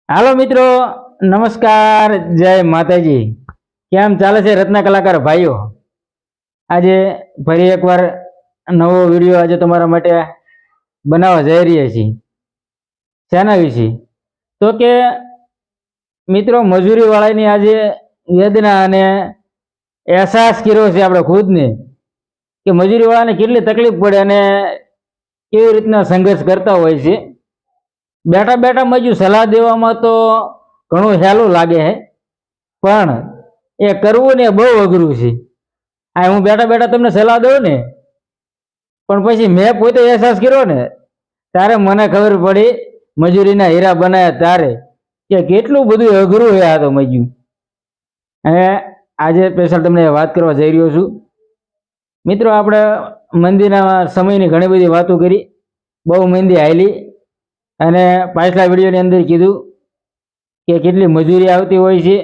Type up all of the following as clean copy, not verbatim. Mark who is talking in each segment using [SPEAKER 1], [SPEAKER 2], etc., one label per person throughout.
[SPEAKER 1] હાલો મિત્રો, નમસ્કાર, જય માતાજી। કેમ ચાલે છે રત્ન કલાકાર ભાઈઓ? આજે ફરી એકવાર નવો વિડીયો આજે તમારા માટે બનાવવા જઈ રહ્યા છીએ। શેના વિશે? તો કે મિત્રો, મજૂરી વાળાની આજે વેદના અને અહેસાસ કર્યો છે આપણે ખુદને કે મજૂરી વાળાને કેટલી તકલીફ પડે અને કેવી રીતના સંઘર્ષ કરતા હોય છે। બેઠા બેઠા મજૂર સલાહ દેવામાં તો ઘણું સહેલું લાગે છે, પણ એ કરવું ને બહુ અઘરું છે। આ હું બેઠા બેઠા તમને સલાહ દઉં ને, પણ પછી મેં પોતે અહેસાસ કર્યો ને ત્યારે મને ખબર પડી મજૂરીના હીરા બનાવ્યા ત્યારે કે કેટલું બધું અઘરું છે આ તો મજૂર। અને આજે સ્પેશિયલ તમને વાત કરવા જઈ રહ્યો છું। મિત્રો, આપણે મંદીના સમયની ઘણી બધી વાતો કરી, બહુ મંદી હાલી, અને પાછલા વિડીયોની અંદર કીધું કે કેટલી મજૂરી આવતી હોય છે,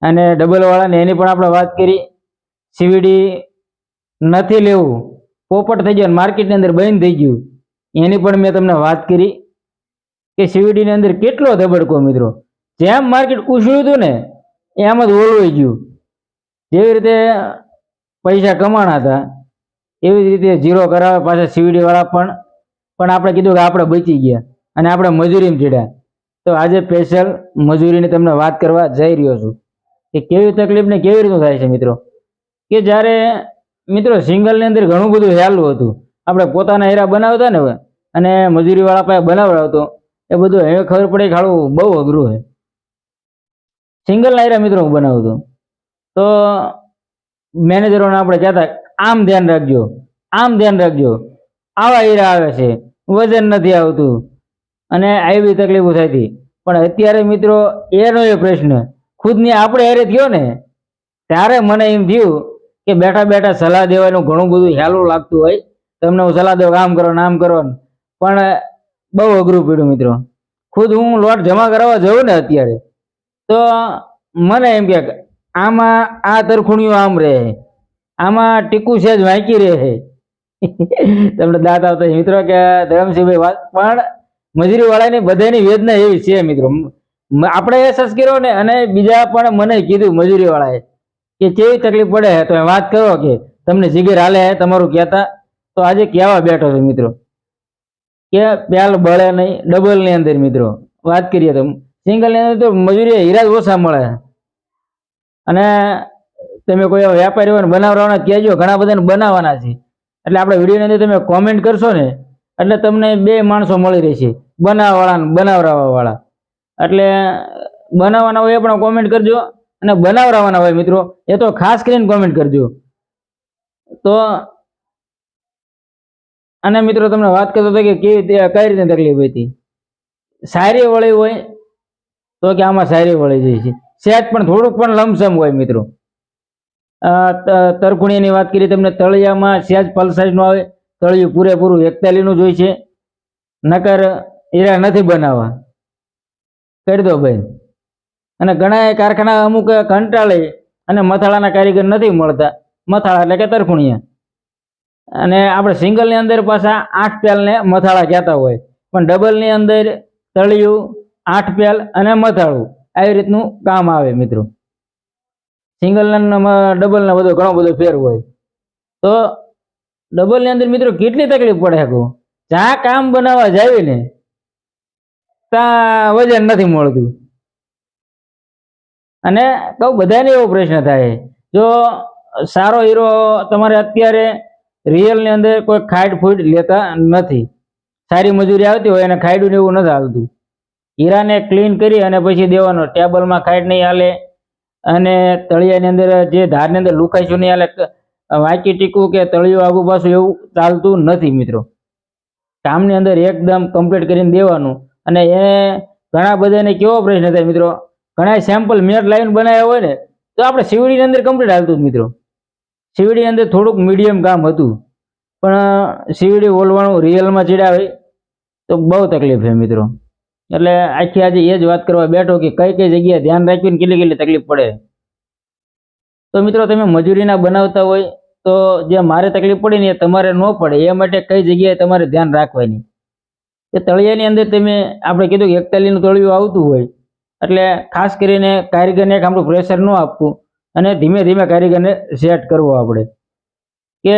[SPEAKER 1] અને ડબલવાળાને એની પણ આપણે વાત કરી। સીવીડી નથી લેવું, પોપટ થઈ ગયો, માર્કેટની અંદર બંધ થઈ ગયું, એની પણ મેં તમને વાત કરી કે સીવીડીની અંદર કેટલો ધબડકો મિત્રો। જેમ માર્કેટ ઉછળ્યું હતું ને એમ જ ઓળવાઈ ગયું। જેવી રીતે પૈસા કમાણા હતા એવી જ રીતે ઝીરો કરાવે પાછા સીવીડી વાળા પણ આપણે કીધું કે આપણે બચી ગયા અને આપણે મજૂરીમાં ચડ્યા। તો આજે સ્પેશિયલ મજૂરીની તમને વાત કરવા જઈ રહ્યો છું કે કેવી તકલીફ ને કેવી રીતે થાય છે મિત્રો। કે જ્યારે મિત્રો સિંગલની અંદર ઘણું બધું સહેલું હતું, આપણે પોતાના હીરા બનાવતા ને અને મજૂરી વાળા પાસે બનાવડાવતો, એ બધું હવે ખબર પડે કે હાળું બહુ અઘરું છે। સિંગલના હીરા મિત્રો હું બનાવતો તો મેનેજરોને આપણે કહેતા આમ ધ્યાન રાખજો, આમ ધ્યાન રાખજો, આવા હીરા આવે છે, વજન નથી આવતું, અને આવી તકલીફો થતી। પણ અત્યારે મિત્રો એનો એ પ્રશ્ન ખુદની આપણે હારે થયો ને ત્યારે મને એમ થયું કે બેઠા બેઠા સલાહ દેવાનું ઘણું બધું સહેલું લાગતું હોય, તમને હું સલાહ દઉં આમ કરો ને આમ કરો ને, પણ બહુ અઘરું પડ્યું મિત્રો। ખુદ હું લોટ જમા કરાવવા જઉં ને અત્યારે તો મને એમ કે આમાં આ તરખુણિયું આમ રહે, આમાં ટીકું છે જ વાંકી રહે। તમને દાંત આવતા મિત્રો કે ધરમસિંહભાઈ વાત, પણ મજૂરી વાળાની બધાની વેદના એવી છે મિત્રો। આપણે અહેસાસ કર્યો ને અને બીજા પણ મને કીધું મજૂરી વાળાએ કે કેવી તકલીફ પડે તો વાત કરો કે તમને જીગર હાલે તમારું કહેતા। તો આજે કહેવા બેઠો છે મિત્રો કે પેલ બળે નહીં, ડબલની અંદર મિત્રો વાત કરીએ તો સિંગલની અંદર તો મજૂરી હીરા જ ઓછા મળે। અને તમે કોઈ વેપારી હોય બનાવવાના કહેજો, ઘણા બધાને બનાવવાના છે, એટલે આપણે વિડીયોની અંદર તમે કોમેન્ટ કરશો ને એટલે તમને બે માણસો મળી રહેશે, બનાવવાળા ને બનાવરાવા વાળા। એટલે બનાવવાના હોય એ પણ કોમેન્ટ કરજો, અને બનાવરાવાના હોય મિત્રો એ તો ખાસ કરીને કોમેન્ટ કરજો। તો અને મિત્રો તમને વાત કરતો હતો કે કઈ રીતે તકલીફ હતી। શાયરી વળી હોય તો કે આમાં શાયરી વળી જાય છે, સેજ પણ થોડુંક પણ લમસમ હોય મિત્રો। તરખુણીની વાત કરી તમને, તળિયામાં સેજ પલ સાઈઝ નો આવે, તળિયું પૂરેપૂરું 41 નું જોઈ છે, નકર હીરા નથી બનાવવા, કરી દો ભાઈ। અને ઘણા કારખાના અમુક કંટાળે અને મથાળાના કારીગર નથી મળતા, મથાળા એટલે કે તરખુણિયા, અને આપણે સિંગલની અંદર પાછા 8 પેલને મથાળા કહેતા હોય, પણ ડબલની અંદર તળિયું 8 પેલ અને મથાળું આવી રીતનું કામ આવે મિત્રો। સિંગલ ડબલના બધો ઘણો બધો ફેર હોય। તો ડબલની અંદર મિત્રો કેટલી તકલીફ પડે છે, જ્યાં કામ બનાવવા જાય ને ત્યાં વજન નથી મળતું। અને કહું બધાને એવો પ્રશ્ન થાય, જો સારો હીરો તમારે અત્યારે રિયલની અંદર કોઈ ખાડ ફૂડ લેતા નથી, સારી મજૂરી આવતી હોય અને ખાડું ને એવું નથી આવતું, હીરાને ક્લીન કરી અને પછી દેવાનો, ટેબલમાં ખાડ નહીં હાલે, અને તળિયાની અંદર જે ધારની અંદર લુકાઈશું નહીં હાલે, વાંકી ટીકું કે તળિયું આગુ પાછું એવું ચાલતું નથી મિત્રો। કામની અંદર એકદમ કમ્પ્લીટ કરીને દેવાનું। અને એ ઘણા બધાને કેવો પ્રશ્ન થાય મિત્રો, ઘણા સેમ્પલ મેટ લાવીને બનાવ્યા હોય ને તો આપણે સીવીડીની અંદર કમ્પ્લીટ હાલતું જ મિત્રો। સીવીડીની અંદર થોડુંક મીડિયમ કામ હતું, પણ સીવીડી ઓલવાનું રિયલમાં ચડ્યા હોય તો બહુ તકલીફ છે મિત્રો। એટલે આખી આજે એ જ વાત કરવા બેઠો કે કઈ કઈ જગ્યાએ ધ્યાન રાખીને કેટલી કેટલી તકલીફ પડે। તો મિત્રો તમે મજૂરીના બનાવતા હોય તો જે મારે તકલીફ પડી ને એ તમારે ન પડે એ માટે કઈ જગ્યાએ તમારે ધ્યાન રાખવાની, કે તળિયાની અંદર તમે આપણે કીધું કે 41નું તળિયું આવતું હોય એટલે ખાસ કરીને કારીગરને એક આપણું પ્રેશર ન આપવું અને ધીમે ધીમે કારીગરને સેટ કરવો આપણે. કે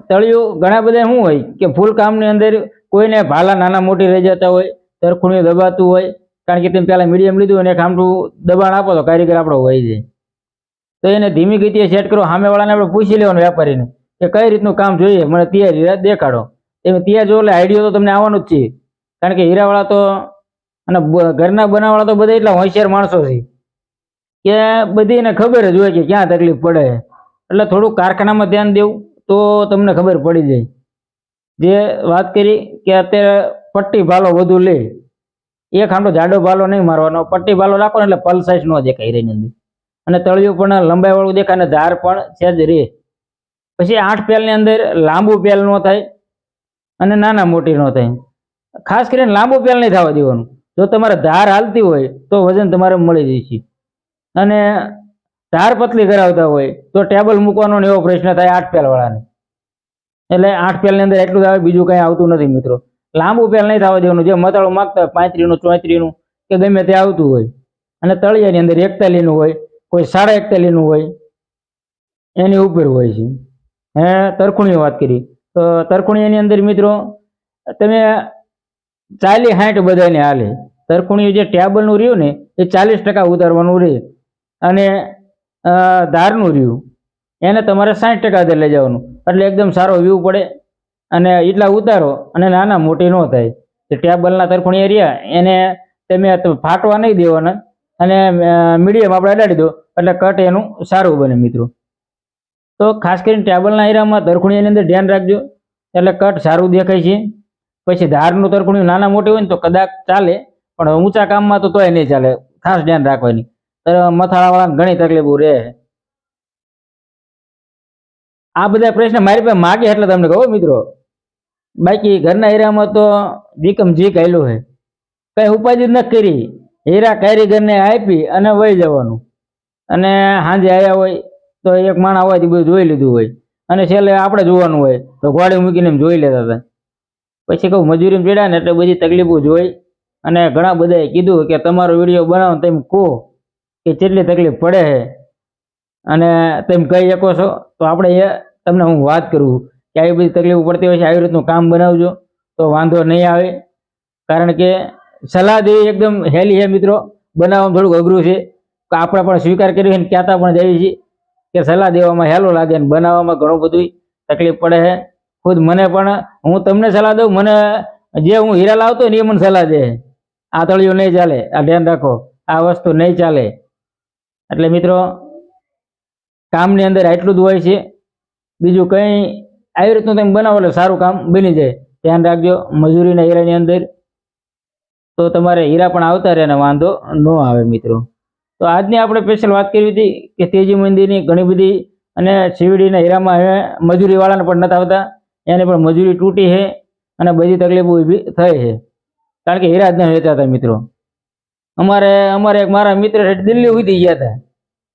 [SPEAKER 1] તળિયું ઘણા બધા શું હોય કે ફૂલ કામની અંદર કોઈને ભાલા નાના મોટી રહી જતા હોય, તરખુણી દબાતું હોય, કારણ કે તમે પહેલાં મીડિયમ લીધું અને એક આમઠું દબાણ આપો તો કારીગર આપણો હોય જાય. તો એને ધીમી ગતિએ સેટ કરો. સામેવાળાને આપણે પૂછી લેવાનું વેપારીને કે કઈ રીતનું કામ જોઈએ, મને તૈયાર દેખાડો. તમે તૈયાર જો એટલે આઈડિયો તો તમને આવવાનું જ છે, કારણ કે હીરાવાળા તો અને ઘરના બનાવવાળા તો બધા એટલા હોશિયાર માણસો છે કે બધીને ખબર જ હોય કે ક્યાં તકલીફ પડે. એટલે થોડુંક કારખાનામાં ધ્યાન દેવું તો તમને ખબર પડી જાય. જે વાત કરી કે અત્યારે પટ્ટી ભાલો વધુ લે, એક આંટો જાડો ભાલો નહીં મારવાનો, પટ્ટી ભાલો રાખો ને એટલે પલ સાઈઝ ન દેખાય હીરાની અંદર, અને તળિયું પણ લંબાઈ વાળું દેખાય અને ધાર પણ સેજ રહે. પછી 8 પેલની અંદર લાંબુ પેલ ન થાય અને નાના મોટી ન થાય. ખાસ કરીને લાંબુ પેલ નહીં થવા દેવાનું. જો તમારે ધાર હાલતી હોય તો વજન તમારે મળી જશે, અને ધાર પતલી કરાવતા હોય તો ટેબલ મૂકવાનો એવો પ્રશ્ન થાય 8 પેલ વાળાને. એટલે 8 પેલની અંદર એટલું જ આવે, બીજું કંઈ આવતું નથી મિત્રો. લાંબુ પેલ નહીં થવા દેવાનું. જે મતાળું માગતા હોય 35નું 34નું કે ગમે તે આવતું હોય, અને તળિયાની અંદર 41નું હોય, કોઈ 41.5નું હોય, એની ઉપર હોય છે. તરખુણી વાત કરી તો તરખુણીની અંદર મિત્રો તમે 40-60 બધાને હાલે. તરખુણી જે ટેબલનું રહ્યું ને એ 40% ઉતારવાનું રહે, અને ધારનું રહ્યું એને તમારે 60% લઈ જવાનું, એટલે એકદમ સારો વ્યૂ પડે અને એટલા ઉતારો અને નાના મોટી ન થાય. જે ટેબલના તરખુણી રહ્યા એને તમે ફાટવા નહીં દેવાના, અને મીડિયમ આપણે અડાડી દો એટલે કટ એનું સારું બને મિત્રો. તો ખાસ કરીને ટેબલના હીરામાં તરખુણીની અંદર ધ્યાન રાખજો, એટલે કટ સારું દેખાય છે. પછી ધારનું તરખુણી નાના મોટી હોય ને તો કદાચ ચાલે, પણ ઊંચા કામમાં તો તોય નહીં ચાલે. ખાસ ધ્યાન રાખવાની, મથાળાવાળાને ઘણી તકલીફો રહે. આ બધા પ્રશ્ન મારી પાસે માગે એટલે તમને કહો મિત્રો. બાકી ઘરના હીરામાં તો જીકમ જીક આવેલું છે, કઈ ઉપાધિ જ નથી કરી. હીરા કારીગરને આપી અને વહી જવાનું, અને સાંજે આવ્યા હોય તો એક માણા હોય બધું જોઈ લીધું હોય, અને છેલ્લે આપણે જોવાનું હોય તો ઘોડે મૂકીને એમ જોઈ લેતા હતા. પછી કહું મજૂરી પીડા ને એટલે બધી તકલીફો જોઈ, અને ઘણા બધાએ કીધું કે તમારો વિડીયો બનાવો તમે કહો કે કેટલી તકલીફ પડે છે અને તમે કહી શકો છો, તો આપણે તમને હું વાત કરું કે આવી બધી તકલીફો પડતી હોય છે, આવી રીતનું કામ બનાવજો તો વાંધો નહીં આવે. કારણ કે સલાહ દેવી એકદમ હેલી છે મિત્રો, બનાવવામાં થોડુંક અઘરું છે. આપણે પણ સ્વીકાર કર્યો છે, કહેતા પણ જઈએ છીએ કે સલાહ દેવામાં હેલું લાગે ને બનાવવામાં ઘણું બધું તકલીફ પડે છે. ખુદ મને પણ, હું તમને સલાહ દઉં, મને જે હું હીરા લાવતો ને એ મને સલાહ દે, આ તળિયું નહીં ચાલે, આ ધ્યાન રાખો, આ વસ્તુ નહીં ચાલે. એટલે મિત્રો કામની અંદર આટલું જ હોય છે, બીજું કંઈ આવી રીતનું તમે બનાવો એટલે સારું કામ બની જાય. ધ્યાન રાખજો મજૂરીના હીરાની અંદર, તો તમારે હીરા પણ આવતા રહે અને વાંધો ન આવે મિત્રો. તો આજની આપણે સ્પેશિયલ વાત કરી હતી કે તેજી મંદિરની ઘણી બધી, અને સીવીડીના હીરામાં હવે મજૂરીવાળાને પણ નથી આવતા, એને પણ મજૂરી તૂટી છે અને બધી તકલીફો ઊભી થઈ છે, કારણ કે હીરા જ ન વેચાતા મિત્રો. અમારે એક મારા મિત્ર દિલ્હી સુધી ગયા હતા,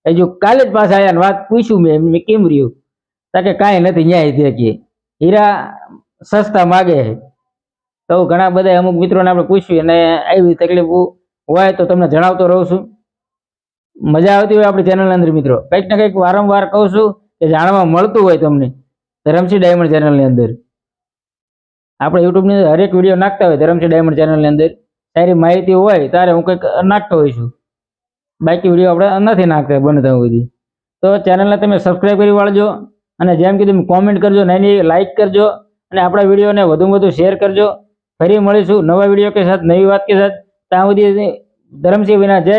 [SPEAKER 1] હજુ કાલે જ પાછા આવ્યા ને વાત પૂછ્યું મેં કેમ રહ્યું, કે કાંઈ નથી ન્યાય છે કે હીરા સસ્તા માગે છે. તો ઘણા બધા અમુક મિત્રોને આપણે પૂછ્યું, અને આવી તકલીફો હોય તો તમને જણાવતો રહું છું. મજા આવતી હોય આપણી ચેનલની અંદર મિત્રો, કંઈક ને કંઈક વારંવાર કહું છું કે જાણવા મળતું હોય તમને ધરમસિંહ ડાયમંડ ચેનલની અંદર. આપણે યુટ્યુબની અંદર હરેક વિડીયો નાખતા હોય ધરમસિંહ ડાયમંડ ચેનલની અંદર, સારી માહિતી હોય ત્યારે હું કંઈક નાખતો હોઈશું, બાકી વિડીયો આપણે નથી નાખતા બનતા સુધી. તો ચેનલને તમે સબસ્ક્રાઈબ કરી વાળજો, અને જેમ કીધું કોમેન્ટ કરજો, નાની લાઈક કરજો, અને આપણા વિડીયોને વધુમાં વધુ શેર કરજો. ફરી મળીશું નવા વિડીયો કે સાથ, નવી વાત કે સાથ. ત્યાં સુધી ધરમસિંહ વિના જય